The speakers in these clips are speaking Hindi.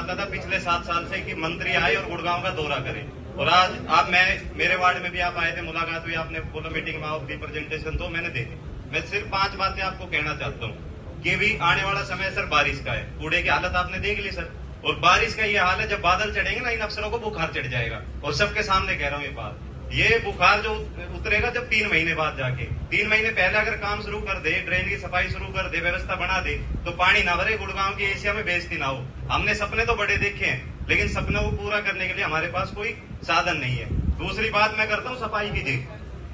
चाहता था पिछले 7 साल से कि मंत्री आए और गुड़गांव का दौरा करें। और आज आप मेरे वार्ड में भी आप आए थे, मुलाकात हुई, आपने बोला मीटिंग में आओ, रिप्रेजेंटेशन दो, मैंने दे दी। मैं सिर्फ 5 बातें आपको कहना चाहता हूँ कि भी आने वाला समय सर बारिश का है, कूड़े की हालत आपने देख ली सर, और बारिश का ये हाल है जब बादल चढ़ेंगे ना इन अफसरों को बुखार चढ़ जाएगा। और सबके सामने कह रहा हूँ ये बात, ये बुखार जो उतरेगा जब 3 महीने बाद जाके, 3 महीने पहले अगर काम शुरू कर दे, ड्रेन की सफाई शुरू कर दे, व्यवस्था बना दे, तो पानी ना भरे, गुड़गांव की एशिया में बेइज्जती ना हो। हमने सपने तो बड़े देखे हैं, लेकिन सपनों को पूरा करने के लिए हमारे पास कोई साधन नहीं है। दूसरी बात मैं करता हूँ सफाई की जी।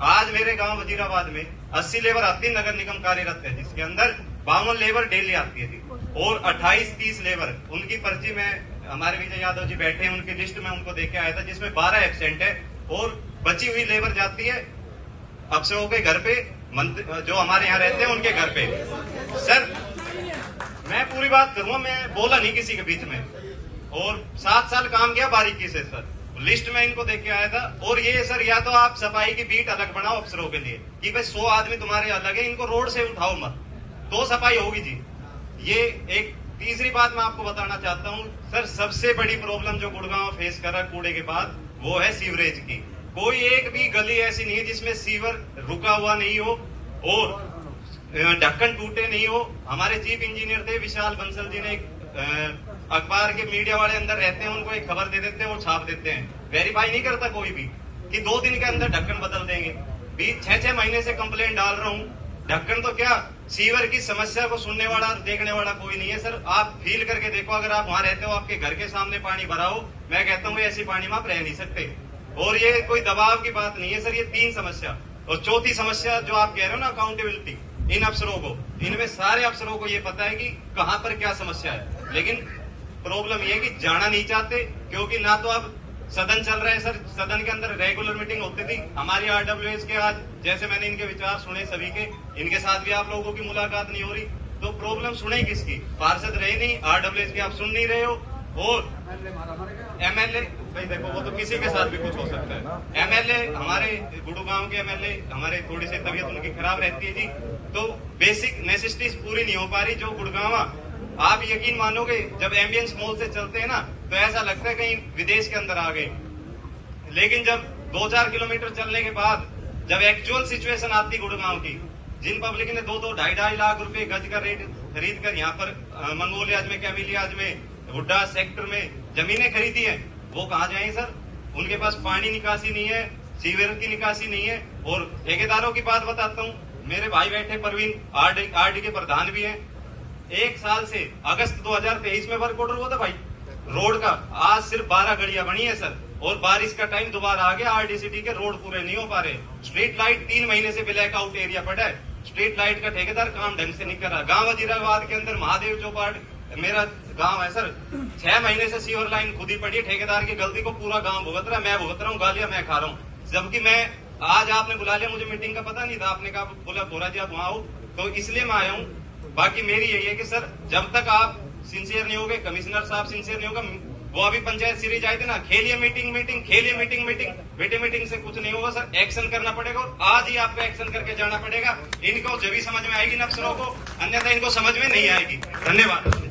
आज मेरे गांव वजीराबाद में 80 लेबर आती है, नगर निगम कार्यरत है, जिसके अंदर 52 लेबर डेली आती है जी, और 28-30 लेबर, उनकी पर्ची में हमारे विजय यादव जी बैठे हैं, उनकी लिस्ट में उनको देके आया था, जिसमें 12 एब्सेंट है, और बची हुई लेबर जाती है अफसरों के घर पे, जो हमारे यहाँ रहते हैं उनके घर पे। सर मैं पूरी बात करूंगा, मैं बोला नहीं किसी के बीच में, और 7 साल काम किया बारीकी से सर, लिस्ट में इनको देख के आया था। और ये सर या तो आप सफाई की बीट अलग बनाओ अफसरों के लिए कि भाई 100 आदमी तुम्हारे अलग है, इनको रोड से उठाओ मत, तो सफाई होगी जी। ये एक तीसरी बात मैं आपको बताना चाहता हूँ सर, सबसे बड़ी प्रॉब्लम जो गुड़गांव फेस कर रहा है कूड़े के बाद, वो है सीवरेज की। कोई एक भी गली ऐसी नहीं है जिसमें सीवर रुका हुआ नहीं हो और ढक्कन टूटे नहीं हो। हमारे चीफ इंजीनियर थे विशाल बंसल जी ने अखबार के मीडिया वाले अंदर रहते हैं, उनको एक खबर दे देते हैं, वो छाप देते हैं, वेरीफाई नहीं करता कोई भी कि 2 दिन के अंदर ढक्कन बदल देंगे। बीच 6-6 महीने से कंप्लेंट डाल रहा हूँ, ढक्कन तो क्या, सीवर की समस्या को सुनने वाला देखने वाला कोई नहीं है सर। आप फील करके देखो, अगर आप वहां रहते हो, आपके घर के सामने पानी भरा हो, मैं कहता हूँ ऐसी पानी में आप रह नहीं सकते। और ये कोई दबाव की बात नहीं है सर, ये 3 समस्या। और चौथी समस्या जो आप कह रहे हो ना, अकाउंटेबिलिटी, इन अफसरों को, इनमें सारे अफसरों को ये पता है कि कहां पर क्या समस्या है, लेकिन प्रॉब्लम ये है कि जाना नहीं चाहते, क्योंकि ना तो अब सदन चल रहा है सर, सदन के अंदर रेगुलर मीटिंग होती थी हमारी RWS के। आज जैसे मैंने इनके विचार सुने सभी के, इनके साथ भी आप लोगों की मुलाकात नहीं हो रही, तो प्रॉब्लम सुने किसकी, पार्षद रहे नहीं, RWS की आप सुन नहीं रहे हो, और MLA भाई देखो वो तो किसी के साथ भी कुछ हो सकता है। MLA हमारे गुड़गांव के MLA, हमारे थोड़ी सी तबीयत उनकी खराब रहती है जी, तो बेसिक नेसेसिटीज पूरी नहीं हो पा रही। जो गुड़गांव, आप यकीन मानोगे, जब एम्बियंस मॉल से चलते हैं ना तो ऐसा लगता है कहीं विदेश के अंदर आ गए, लेकिन जब 2-4 किलोमीटर चलने के बाद जब एक्चुअल सिचुएशन आती गुड़गांव की, जिन पब्लिक ने 2-2, 2.5 लाख रुपए गज का रेट खरीद कर यहाँ पर मंगोलियाज में, कैमिलियाज में, हुड्डा सेक्टर में जमीनें खरीदी है, वो कहाँ जाए सर? उनके पास पानी निकासी नहीं है, सीवर की निकासी नहीं है। और ठेकेदारों की बात बताता हूँ, मेरे भाई बैठे परवीन, RD के प्रधान भी हैं, 1 साल से अगस्त 2023 में वर्क ऑर्डर हुआ था भाई रोड का, आज सिर्फ 12 गड़ियां बनी है सर, और बारिश का टाइम दोबारा आ गया, RDCT के रोड पूरे नहीं हो पा रहे। स्ट्रीट लाइट 3 महीने से ब्लैक आउट एरिया पड़ा है, स्ट्रीट लाइट का ठेकेदार काम ढंग से नहीं कर रहा। गांव वजीराबाद के अंदर महादेव चौपाट मेरा गांव है सर, 6 महीने से सीवर लाइन खुद ही पड़ी है, ठेकेदार की गलती को पूरा गांव भुगत रहा है, मैं भुगत रहा हूँ, गालियां मैं खा रहा हूँ। जबकि मैं आज आपने बुला लिया, मुझे मीटिंग का पता नहीं था, आपने कहा बोला बोरा जी आप वहां आओ, तो इसलिए मैं आया हूँ। बाकी मेरी यही है कि सर जब तक आप सिंसियर नहीं होगे, कमिश्नर साहब सिंसियर नहीं होगा, वो अभी पंचायत सीरीज आए थे ना, खेलिए मीटिंग मीटिंग, खेलिए मीटिंग मीटिंग, बेटे मीटिंग से कुछ नहीं होगा सर, एक्शन करना पड़ेगा, और आज ही आपको एक्शन करके जाना पड़ेगा। इनको जब भी समझ में आएगी ना अफसरों को, अन्यथा इनको समझ में नहीं आएगी। धन्यवाद।